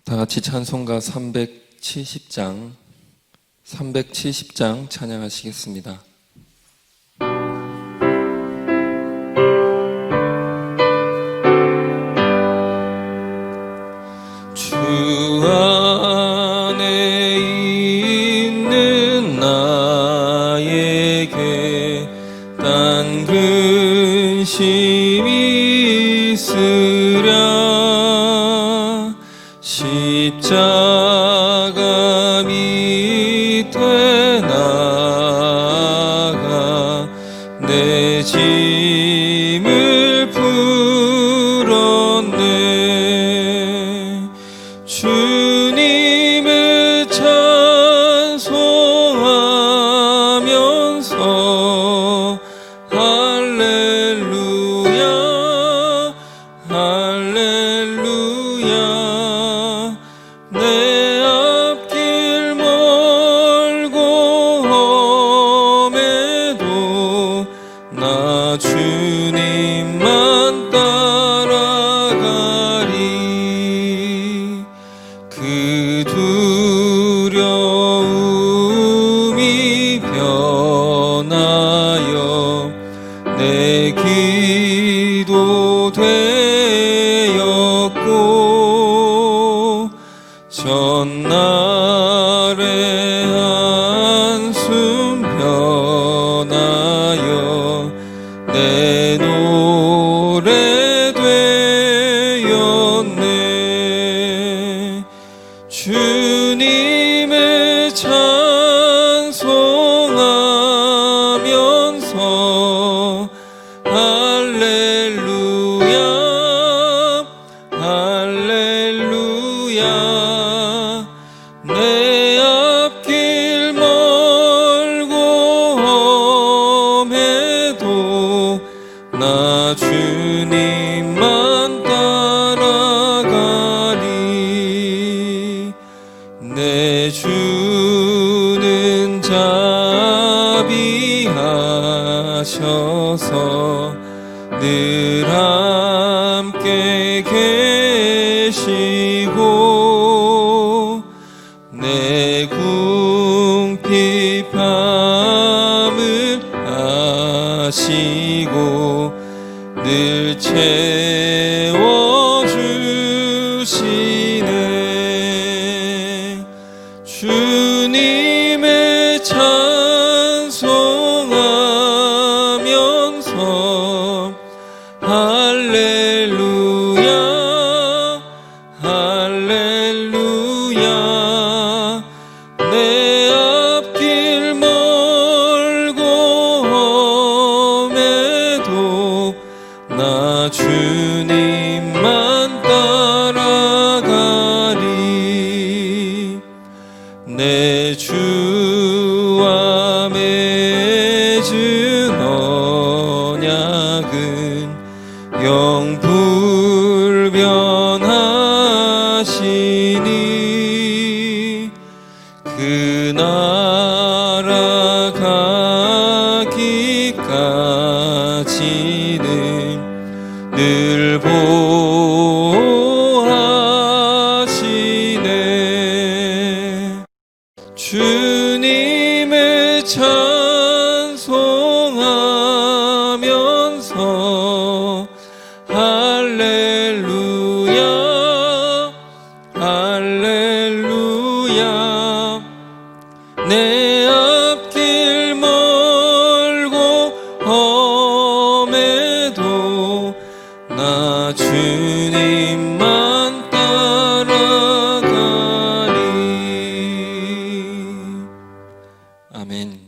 다 같이 찬송가 370장 찬양하시겠습니다. 주 안에 있는 나에게 딴 근심이 있으랴. 십자가 밑에 나가 내 짐을 풀었네. 주님을 찬송하면서 할렐루야 할렐루야. 내 앞길 멀고 험해도 나 주님만 따라가리. 그 두려움이 변하여 내 기도 되었고, 전날의 한숨 변하여 내 노래 되었네. 주님을 찬송하면서 할렐루야 할렐루야. 내 앞길 멀고 험해도 나 주님만 따라가리. 내 주는 자비하셔서 늘 함께 계시고, 내 궁핍함을 아시고 늘 채워주시네. 주님을 찬송하면서 할렐루야 할렐루야. 내 앞길 멀고 험해도 나 주님만 따라가리. 내 주와 맺은 언약은 영불변하시니, 그 나라 가기까지는 늘 보호하시네. 주님을 찬송하면서 할렐루야 할렐루야. 내 앞길 멀고 험해도 나 주님만 따라가리. 아멘.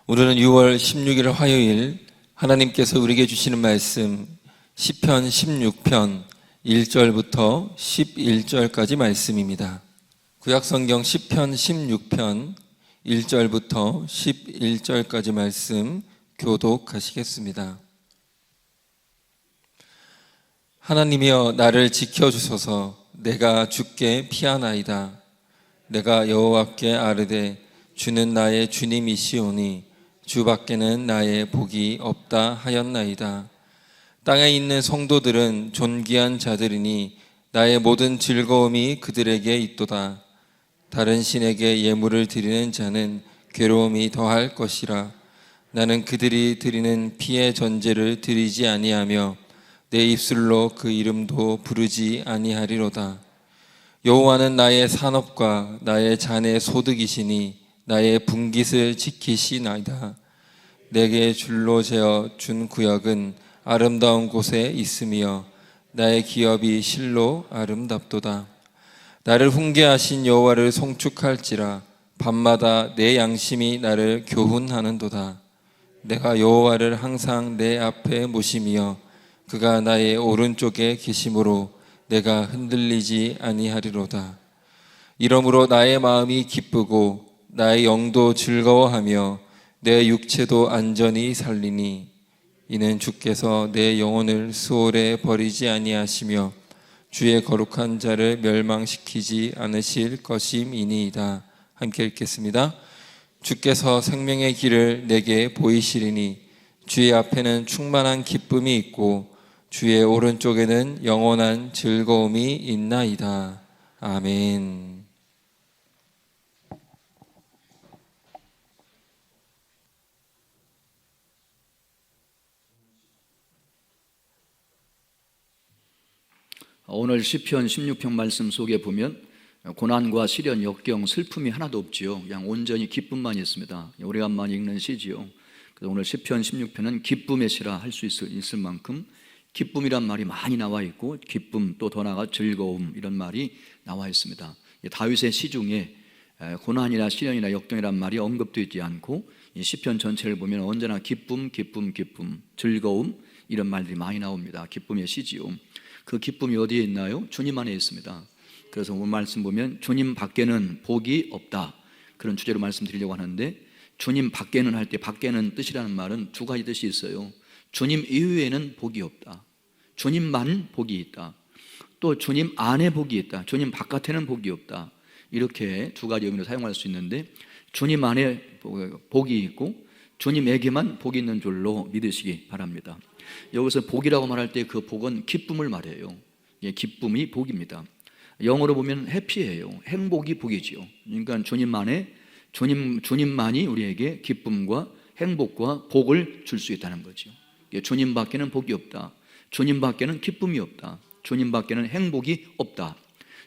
오늘은 6월 16일 화요일, 하나님께서 우리에게 주시는 말씀 시편 16편 1절부터 11절까지 말씀입니다. 구약성경 시편 16편 1절부터 11절까지 말씀 교독하시겠습니다. 하나님이여 나를 지켜주소서. 내가 주께 피하나이다. 내가 여호와께 아뢰되 주는 나의 주님이시오니 주밖에는 나의 복이 없다 하였나이다. 땅에 있는 성도들은 존귀한 자들이니 나의 모든 즐거움이 그들에게 있도다. 다른 신에게 예물을 드리는 자는 괴로움이 더할 것이라. 나는 그들이 드리는 피의 전제를 드리지 아니하며 내 입술로 그 이름도 부르지 아니하리로다. 여호와는 나의 산업과 나의 잔의 소득이시니 나의 분깃을 지키시나이다. 내게 줄로 재어 준 구역은 아름다운 곳에 있으며 나의 기업이 실로 아름답도다. 나를 훈계하신 여호와를 송축할지라. 밤마다 내 양심이 나를 교훈하는도다. 내가 여호와를 항상 내 앞에 모시며 그가 나의 오른쪽에 계심으로 내가 흔들리지 아니하리로다. 이러므로 나의 마음이 기쁘고 나의 영도 즐거워하며 내 육체도 안전히 살리니 이는 주께서 내 영혼을 수월에 버리지 아니하시며 주의 거룩한 자를 멸망시키지 않으실 것임이니이다. 함께 읽겠습니다. 주께서 생명의 길을 내게 보이시리니 주의 앞에는 충만한 기쁨이 있고 주의 오른쪽에는 영원한 즐거움이 있나이다. 아멘. 오늘 시편 16편 말씀 속에 보면 고난과 시련, 역경, 슬픔이 하나도 없지요. 그냥 온전히 기쁨만 있습니다. 오래간만에 읽는 시지요. 그래서 오늘 시편 16편은 기쁨의 시라 할 수 있을 만큼 기쁨이란 말이 많이 나와 있고, 기쁨 또 더 나아가 즐거움 이런 말이 나와 있습니다. 다윗의 시 중에 고난이나 시련이나 역경이란 말이 언급되어 있지 않고 이 시편 전체를 보면 언제나 기쁨, 기쁨, 기쁨, 즐거움 이런 말들이 많이 나옵니다. 기쁨의 시지요. 그 기쁨이 어디에 있나요? 주님 안에 있습니다. 그래서 오늘 말씀 보면 주님 밖에는 복이 없다, 그런 주제로 말씀드리려고 하는데, 주님 밖에는 할 때 밖에는 뜻이라는 말은 두 가지 뜻이 있어요. 주님 이후에는 복이 없다, 주님만 복이 있다, 또 주님 안에 복이 있다, 주님 바깥에는 복이 없다, 이렇게 두 가지 의미로 사용할 수 있는데, 주님 안에 복이 있고 주님에게만 복이 있는 줄로 믿으시기 바랍니다. 여기서 복이라고 말할 때 그 복은 기쁨을 말해요. 기쁨이 복입니다. 영어로 보면 해피예요. 행복이 복이지요. 그러니까 주님만이 우리에게 기쁨과 행복과 복을 줄 수 있다는 거죠. 주님 밖에는 복이 없다, 주님 밖에는 기쁨이 없다, 주님 밖에는 행복이 없다,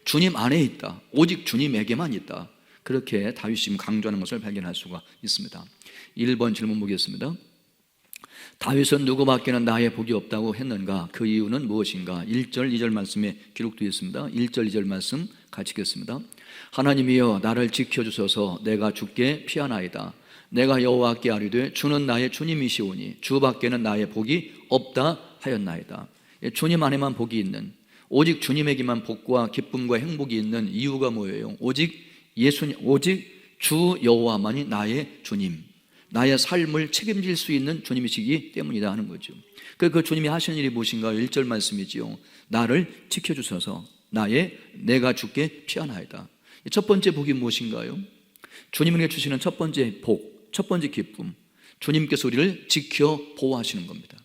주님 안에 있다, 오직 주님에게만 있다. 그렇게 다윗이 강조하는 것을 발견할 수가 있습니다. 1번 질문 보겠습니다. 다윗은 누구밖에는 나의 복이 없다고 했는가? 그 이유는 무엇인가? 1절 2절 말씀에 기록되어 있습니다. 1절 2절 말씀 같이 읽겠습니다. 하나님이여 나를 지켜주소서. 내가 주께 피하나이다. 내가 여호와께 아뢰되 주는 나의 주님이시오니 주밖에는 나의 복이 없다 하였나이다. 주님 안에만 복이 있는, 오직 주님에게만 복과 기쁨과 행복이 있는 이유가 뭐예요? 오직 주 여호와만이 나의 주님, 나의 삶을 책임질 수 있는 주님이시기 때문이다 하는 거죠. 그 주님이 하시는 일이 무엇인가? 1절 말씀이지요. 나를 지켜주셔서 내가 주께 피하나이다. 첫 번째 복이 무엇인가요? 주님에게 주시는 첫 번째 복, 첫 번째 기쁨, 주님께서 우리를 지켜 보호하시는 겁니다.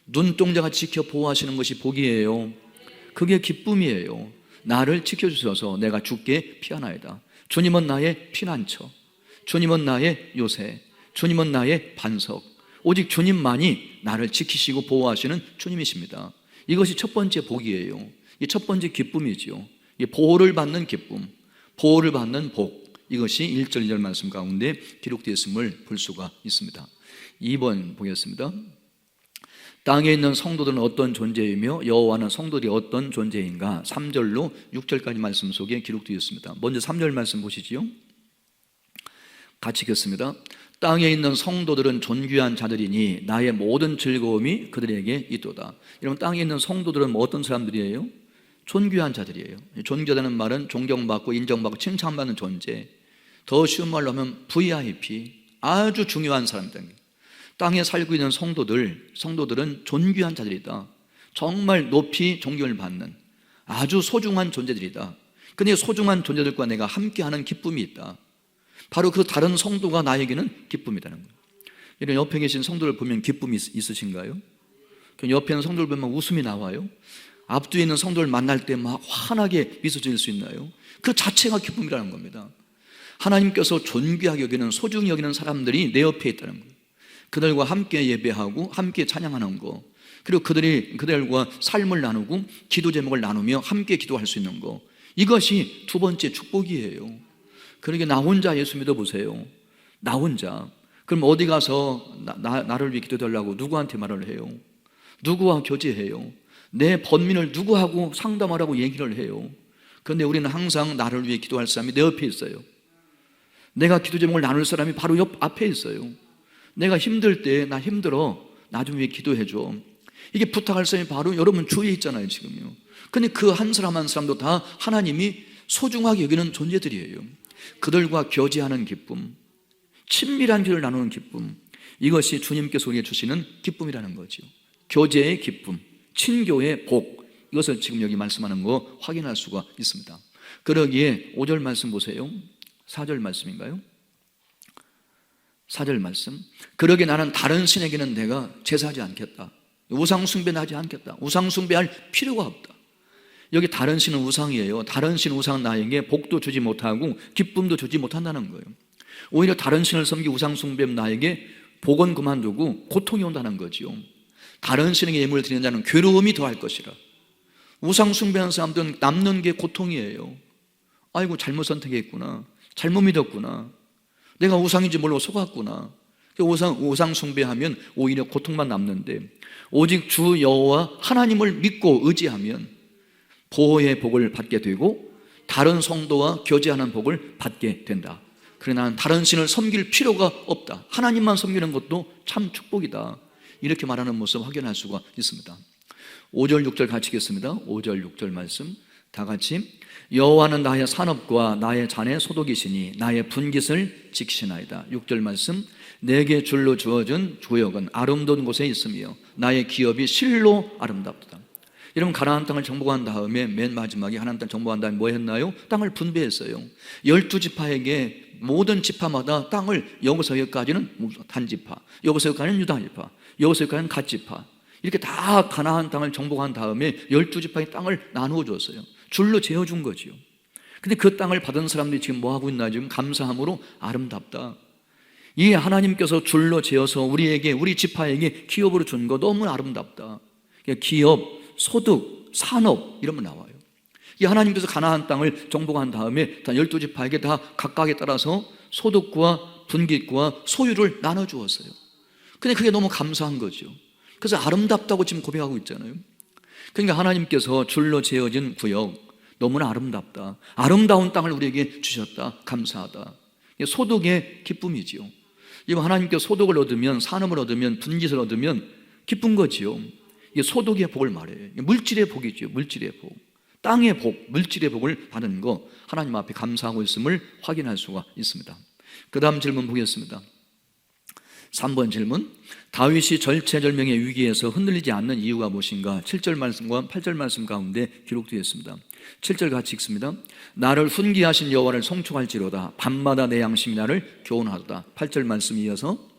눈동자가 지켜 보호하시는 것이 복이에요. 그게 기쁨이에요. 나를 지켜주셔서 내가 주께 피하나이다. 주님은 나의 피난처, 주님은 나의 요새, 주님은 나의 반석, 오직 주님만이 나를 지키시고 보호하시는 주님이십니다. 이것이 첫 번째 복이에요. 이 첫 번째 기쁨이죠. 이 보호를 받는 기쁨, 보호를 받는 복, 이것이 1절 2절 말씀 가운데 기록되어 있음을 볼 수가 있습니다. 2번 보겠습니다. 땅에 있는 성도들은 어떤 존재이며 여호와는 성도들이 어떤 존재인가? 3절로 6절까지 말씀 속에 기록되어 있습니다. 먼저 3절 말씀 보시지요. 같이 읽겠습니다. 땅에 있는 성도들은 존귀한 자들이니 나의 모든 즐거움이 그들에게 있도다. 여러분, 땅에 있는 성도들은 어떤 사람들이에요? 존귀한 자들이에요. 존귀하다는 말은 존경받고 인정받고 칭찬받는 존재, 더 쉬운 말로 하면 VIP, 아주 중요한 사람들. 땅에 살고 있는 성도들은 존귀한 자들이다. 정말 높이 존경을 받는 아주 소중한 존재들이다. 근데 소중한 존재들과 내가 함께하는 기쁨이 있다. 바로 그 다른 성도가 나에게는 기쁨이라는 거예요. 이런 옆에 계신 성도를 보면 기쁨이 있으신가요? 옆에 있는 성도를 보면 웃음이 나와요? 앞뒤에 있는 성도를 만날 때 막 환하게 미소 지을 수 있나요? 그 자체가 기쁨이라는 겁니다. 하나님께서 존귀하게 여기는, 소중히 여기는 사람들이 내 옆에 있다는 거예요. 그들과 함께 예배하고 함께 찬양하는 거, 그리고 그들과 삶을 나누고 기도 제목을 나누며 함께 기도할 수 있는 거, 이것이 두 번째 축복이에요. 그러게 나 혼자 예수 믿어보세요. 나 혼자. 그럼 어디 가서 나를 위해 기도해달라고 누구한테 말을 해요? 누구와 교제해요? 내 번민을 누구하고 상담하라고 얘기를 해요? 그런데 우리는 항상 나를 위해 기도할 사람이 내 옆에 있어요. 내가 기도 제목을 나눌 사람이 바로 옆 앞에 있어요. 내가 힘들 때 나 힘들어, 나 좀 위해 기도해줘, 이게 부탁할 사람이 바로 여러분 주위에 있잖아요 지금요. 근데 그 한 사람 한 사람도 다 하나님이 소중하게 여기는 존재들이에요. 그들과 교제하는 기쁨, 친밀한 길을 나누는 기쁨, 이것이 주님께서 우리에게 주시는 기쁨이라는 거죠. 교제의 기쁨, 친교의 복, 이것을 지금 여기 말씀하는 거 확인할 수가 있습니다. 그러기에 5절 말씀 보세요. 4절 말씀인가요? 4절 말씀. 그러기에 나는 다른 신에게는 내가 제사하지 않겠다. 우상 숭배는 하지 않겠다. 우상 숭배할 필요가 없다. 여기 다른 신은 우상이에요. 다른 신 우상은 나에게 복도 주지 못하고 기쁨도 주지 못한다는 거예요. 오히려 다른 신을 섬기고 우상 숭배하면 나에게 복은 그만두고 고통이 온다는 거죠. 다른 신에게 예물을 드리는 자는 괴로움이 더할 것이라. 우상 숭배하는 사람들은 남는 게 고통이에요. 아이고 잘못 선택했구나, 잘못 믿었구나, 내가 우상인지 모르고 속았구나. 우상 숭배하면 오히려 고통만 남는데, 오직 주 여호와 하나님을 믿고 의지하면 보호의 복을 받게 되고 다른 성도와 교제하는 복을 받게 된다. 그래 나는 다른 신을 섬길 필요가 없다. 하나님만 섬기는 것도 참 축복이다. 이렇게 말하는 모습을 확인할 수가 있습니다. 5절 6절 같이 읽겠습니다. 5절 6절 말씀 다 같이. 여호와는 나의 산업과 나의 잔의 소독이시니 나의 분깃을 지키시나이다. 6절 말씀. 내게 줄로 주어진 구역은 아름다운 곳에 있으며 나의 기업이 실로 아름답다. 여러분 가나안 땅을 정복한 다음에 맨 마지막에 하나님 땅 정복한 다음에 뭐 했나요? 땅을 분배했어요. 12지파에게 모든 지파마다 땅을 여기서 여기까지는 단지파, 여기서 여기까지는 유다지파, 여기서 여기까지는 갓지파, 이렇게 다 가나안 땅을 정복한 다음에 12지파의 땅을 나누어 줬어요. 줄로 재어준 거죠. 근데 그 땅을 받은 사람들이 지금 뭐 하고 있나? 지금 감사함으로 아름답다. 이 하나님께서 줄로 재어서 우리에게, 우리 지파에게 기업으로 준 거 너무 아름답다. 기업, 소득, 산업 이러면 나와요. 이 하나님께서 가나안 땅을 정복한 다음에 다 12지파에게 다 각각에 따라서 소득과 분깃과 소유를 나눠주었어요. 근데 그게 너무 감사한 거죠. 그래서 아름답다고 지금 고백하고 있잖아요. 그러니까 하나님께서 줄로 재어진 구역 너무나 아름답다. 아름다운 땅을 우리에게 주셨다. 감사하다. 소득의 기쁨이지요. 이거 하나님께서 소득을 얻으면, 산업을 얻으면, 분깃을 얻으면 기쁜 거지요. 이게 소득의 복을 말해요. 물질의 복이죠. 물질의 복, 땅의 복, 물질의 복을 받는 거 하나님 앞에 감사하고 있음을 확인할 수가 있습니다. 그 다음 질문 보겠습니다. 3번 질문. 다윗이 절체절명의 위기에서 흔들리지 않는 이유가 무엇인가? 7절 말씀과 8절 말씀 가운데 기록되어 있습니다. 7절 같이 읽습니다. 나를 훈계하신 여호와를 송축할지로다. 밤마다 내 양심이 나를 교훈하도다. 8절 말씀 이어서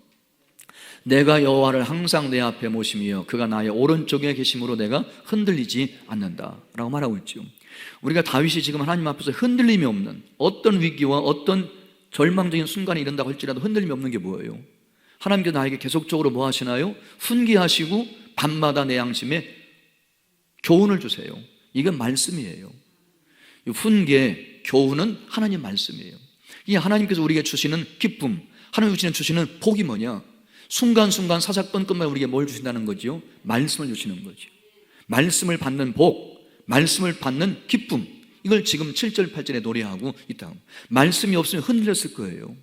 내가 여호와를 항상 내 앞에 모시며 그가 나의 오른쪽에 계심으로 내가 흔들리지 않는다 라고 말하고 있죠. 우리가 다윗이 지금 하나님 앞에서 흔들림이 없는, 어떤 위기와 어떤 절망적인 순간에 이른다고 할지라도 흔들림이 없는 게 뭐예요? 하나님께서 나에게 계속적으로 뭐 하시나요? 훈계하시고 밤마다 내 양심에 교훈을 주세요. 이건 말씀이에요. 훈계, 교훈은 하나님 말씀이에요. 이 하나님께서 우리에게 주시는 기쁨, 하나님 주시는 복이 뭐냐? 순간순간 사사건건만 우리에게 뭘 주신다는 거죠? 말씀을 주시는 거죠. 말씀을 받는 복, 말씀을 받는 기쁨, 이걸 지금 7절 8절에 노래하고 있다. 말씀이 없으면 흔들렸을 거예요.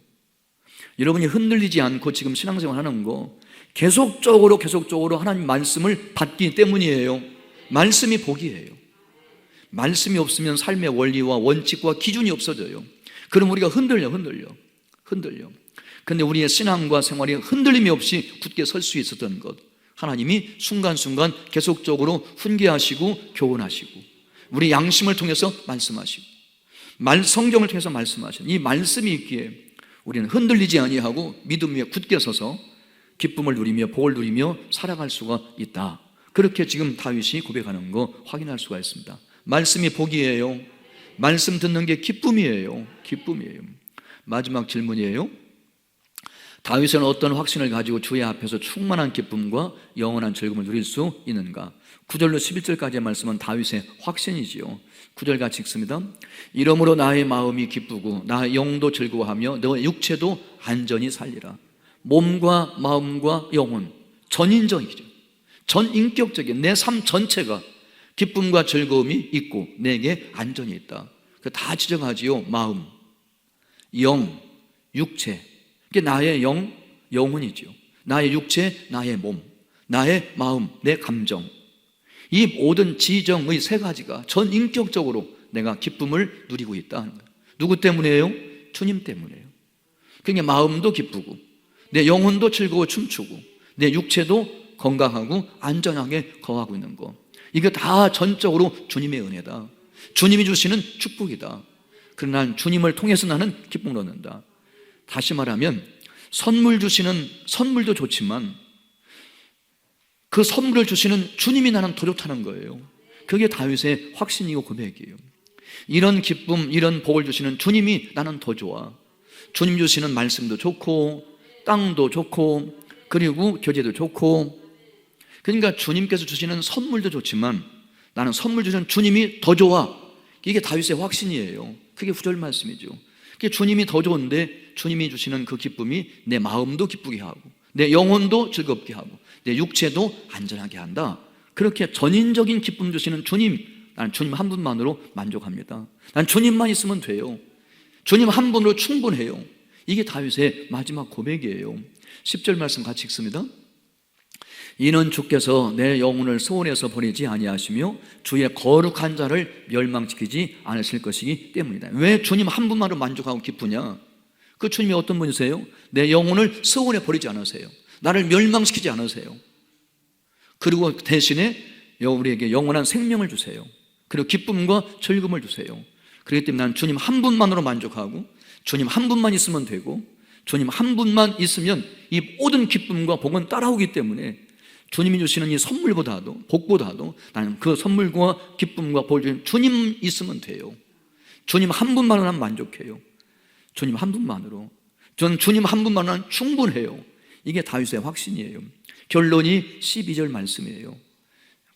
여러분이 흔들리지 않고 지금 신앙생활 하는 거 계속적으로 하나님 말씀을 받기 때문이에요. 말씀이 복이에요. 말씀이 없으면 삶의 원리와 원칙과 기준이 없어져요. 그럼 우리가 흔들려. 그런데 우리의 신앙과 생활이 흔들림이 없이 굳게 설 수 있었던 것, 하나님이 순간순간 계속적으로 훈계하시고 교훈하시고 우리 양심을 통해서 말씀하시고 성경을 통해서 말씀하시는 이 말씀이 있기에 우리는 흔들리지 아니하고 믿음 위에 굳게 서서 기쁨을 누리며 복을 누리며 살아갈 수가 있다. 그렇게 지금 다윗이 고백하는 거 확인할 수가 있습니다. 말씀이 복이에요. 말씀 듣는 게 기쁨이에요. 기쁨이에요. 마지막 질문이에요. 다윗은 어떤 확신을 가지고 주의 앞에서 충만한 기쁨과 영원한 즐거움을 누릴 수 있는가? 9절로 11절까지의 말씀은 다윗의 확신이지요. 9절 같이 읽습니다. 이러므로 나의 마음이 기쁘고 나의 영도 즐거워하며 너 육체도 안전히 살리라. 몸과 마음과 영혼, 전인적이죠. 전인격적인 내 삶 전체가 기쁨과 즐거움이 있고 내게 안전이 있다. 다 지정하지요. 마음, 영, 육체. 이게 나의 영혼이지요. 나의 육체, 나의 몸, 나의 마음, 내 감정. 이 모든 지정의 세 가지가 전인격적으로 내가 기쁨을 누리고 있다. 누구 때문이에요? 주님 때문이에요. 그러니까 마음도 기쁘고 내 영혼도 즐거워 춤추고 내 육체도 건강하고 안전하게 거하고 있는 거. 이게 다 전적으로 주님의 은혜다. 주님이 주시는 축복이다. 그러나 난 주님을 통해서 나는 기쁨을 얻는다. 다시 말하면 선물 주시는 선물도 좋지만 그 선물을 주시는 주님이 나는 더 좋다는 거예요. 그게 다윗의 확신이고 고백이에요. 이런 기쁨, 이런 복을 주시는 주님이 나는 더 좋아. 주님 주시는 말씀도 좋고 땅도 좋고 그리고 교제도 좋고, 그러니까 주님께서 주시는 선물도 좋지만 나는 선물 주시는 주님이 더 좋아. 이게 다윗의 확신이에요. 그게 9절 말씀이죠. 그게 주님이 더 좋은데 주님이 주시는 그 기쁨이 내 마음도 기쁘게 하고 내 영혼도 즐겁게 하고 내 육체도 안전하게 한다. 그렇게 전인적인 기쁨 주시는 주님, 나는 주님 한 분만으로 만족합니다. 난 주님만 있으면 돼요. 주님 한 분으로 충분해요. 이게 다윗의 마지막 고백이에요. 10절 말씀 같이 읽습니다. 이는 주께서 내 영혼을 소원에서 버리지 아니하시며 주의 거룩한 자를 멸망시키지 않으실 것이기 때문이다. 왜 주님 한 분만으로 만족하고 기쁘냐? 그 주님이 어떤 분이세요? 내 영혼을 소원에 버리지 않으세요. 나를 멸망시키지 않으세요. 그리고 대신에 우리에게 영원한 생명을 주세요. 그리고 기쁨과 즐거움을 주세요. 그렇기 때문에 나는 주님 한 분만으로 만족하고 주님 한 분만 있으면 되고 주님 한 분만 있으면 이 모든 기쁨과 복은 따라오기 때문에 주님이 주시는 이 선물보다도 복보다도 나는 그 선물과 기쁨과 복을 주는 주님 있으면 돼요. 주님 한 분만으로 난 만족해요. 주님 한 분만으로. 저는 주님 한 분만으로 충분해요. 이게 다윗의 확신이에요. 결론이 12절 말씀이에요.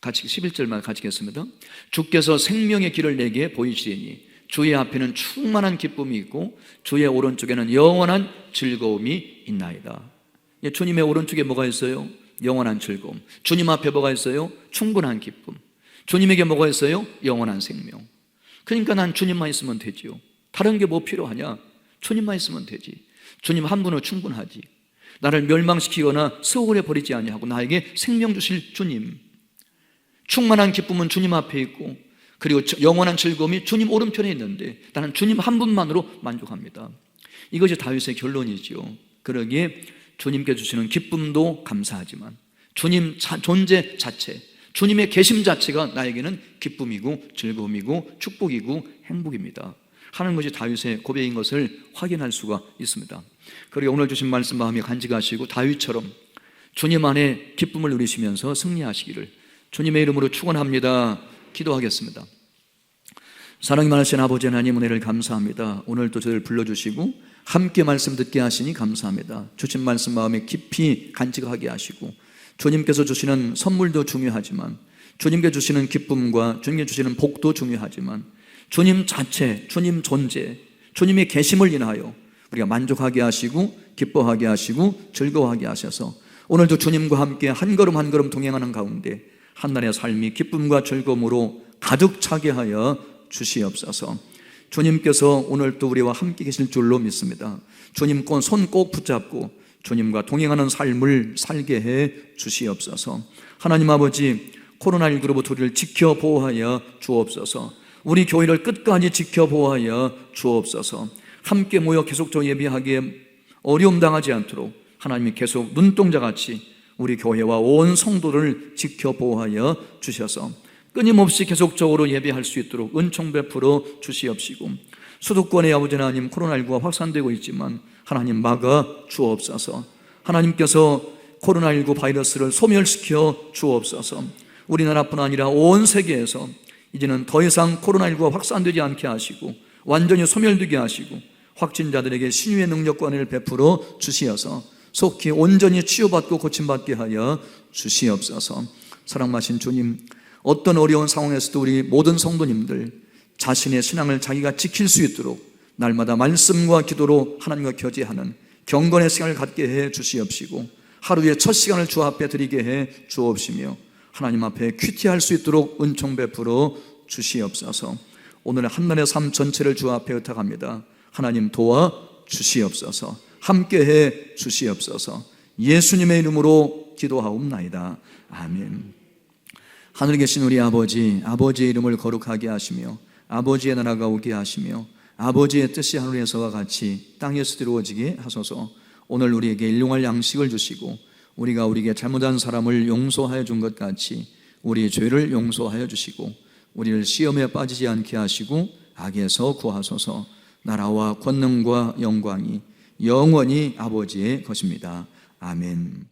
같이 11절만 같이 읽겠습니다. 주께서 생명의 길을 내게 보이시리니 주의 앞에는 충만한 기쁨이 있고 주의 오른쪽에는 영원한 즐거움이 있나이다. 주님의 오른쪽에 뭐가 있어요? 영원한 즐거움. 주님 앞에 뭐가 있어요? 충분한 기쁨. 주님에게 뭐가 있어요? 영원한 생명. 그러니까 난 주님만 있으면 되지요. 다른 게 뭐 필요하냐? 주님만 있으면 되지. 주님 한 분으로 충분하지. 나를 멸망시키거나 소홀해 버리지 아니하고 나에게 생명 주실 주님. 충만한 기쁨은 주님 앞에 있고 그리고 영원한 즐거움이 주님 오른편에 있는데 나는 주님 한 분만으로 만족합니다. 이것이 다윗의 결론이지요. 그러기에 주님께 주시는 기쁨도 감사하지만 주님 존재 자체, 주님의 계심 자체가 나에게는 기쁨이고 즐거움이고 축복이고 행복입니다 하는 것이 다윗의 고백인 것을 확인할 수가 있습니다. 그리고 오늘 주신 말씀 마음이 간직하시고 다윗처럼 주님 안에 기쁨을 누리시면서 승리하시기를 주님의 이름으로 축원합니다. 기도하겠습니다. 사랑이 많으신 아버지 하나님, 은혜를 감사합니다. 오늘도 저희를 불러주시고 함께 말씀 듣게 하시니 감사합니다. 주신 말씀 마음에 깊이 간직하게 하시고 주님께서 주시는 선물도 중요하지만 주님께 주시는 기쁨과 주님께 주시는 복도 중요하지만 주님 자체, 주님 존재, 주님의 계심을 인하여 우리가 만족하게 하시고 기뻐하게 하시고 즐거워하게 하셔서 오늘도 주님과 함께 한 걸음 한 걸음 동행하는 가운데 한 날의 삶이 기쁨과 즐거움으로 가득 차게 하여 주시옵소서. 주님께서 오늘 또 우리와 함께 계실 줄로 믿습니다. 주님 손 꼭 붙잡고 주님과 동행하는 삶을 살게 해 주시옵소서. 하나님 아버지, 코로나19로부터 우리를 지켜 보호하여 주옵소서. 우리 교회를 끝까지 지켜 보호하여 주옵소서. 함께 모여 계속적으로 예배하기에 어려움 당하지 않도록 하나님이 계속 눈동자같이 우리 교회와 온 성도를 지켜 보호하여 주셔서 끊임없이 계속적으로 예배할 수 있도록 은총 베풀어 주시옵시고 수도권의 아버지 하나님, 코로나19가 확산되고 있지만 하나님 막아 주옵소서. 하나님께서 코로나19 바이러스를 소멸시켜 주옵소서. 우리나라뿐 아니라 온 세계에서 이제는 더 이상 코로나19가 확산되지 않게 하시고 완전히 소멸되게 하시고 확진자들에게 신유의 능력과 은혜를 베풀어 주시어서 속히 온전히 치유받고 고침받게 하여 주시옵소서. 사랑하신 주님, 어떤 어려운 상황에서도 우리 모든 성도님들 자신의 신앙을 자기가 지킬 수 있도록 날마다 말씀과 기도로 하나님과 교제하는 경건의 시간을 갖게 해 주시옵시고 하루의 첫 시간을 주 앞에 드리게 해 주옵시며 하나님 앞에 큐티할 수 있도록 은총 베풀어 주시옵소서. 오늘 한날의 삶 전체를 주 앞에 의탁합니다. 하나님 도와 주시옵소서. 함께해 주시옵소서. 예수님의 이름으로 기도하옵나이다. 아멘. 하늘에 계신 우리 아버지, 아버지의 이름을 거룩하게 하시며 아버지의 나라가 오게 하시며 아버지의 뜻이 하늘에서와 같이 땅에서 이루어지게 하소서. 오늘 우리에게 일용할 양식을 주시고 우리가 우리에게 잘못한 사람을 용서하여 준 것 같이 우리의 죄를 용서하여 주시고 우리를 시험에 빠지지 않게 하시고 악에서 구하소서. 나라와 권능과 영광이 영원히 아버지의 것입니다. 아멘.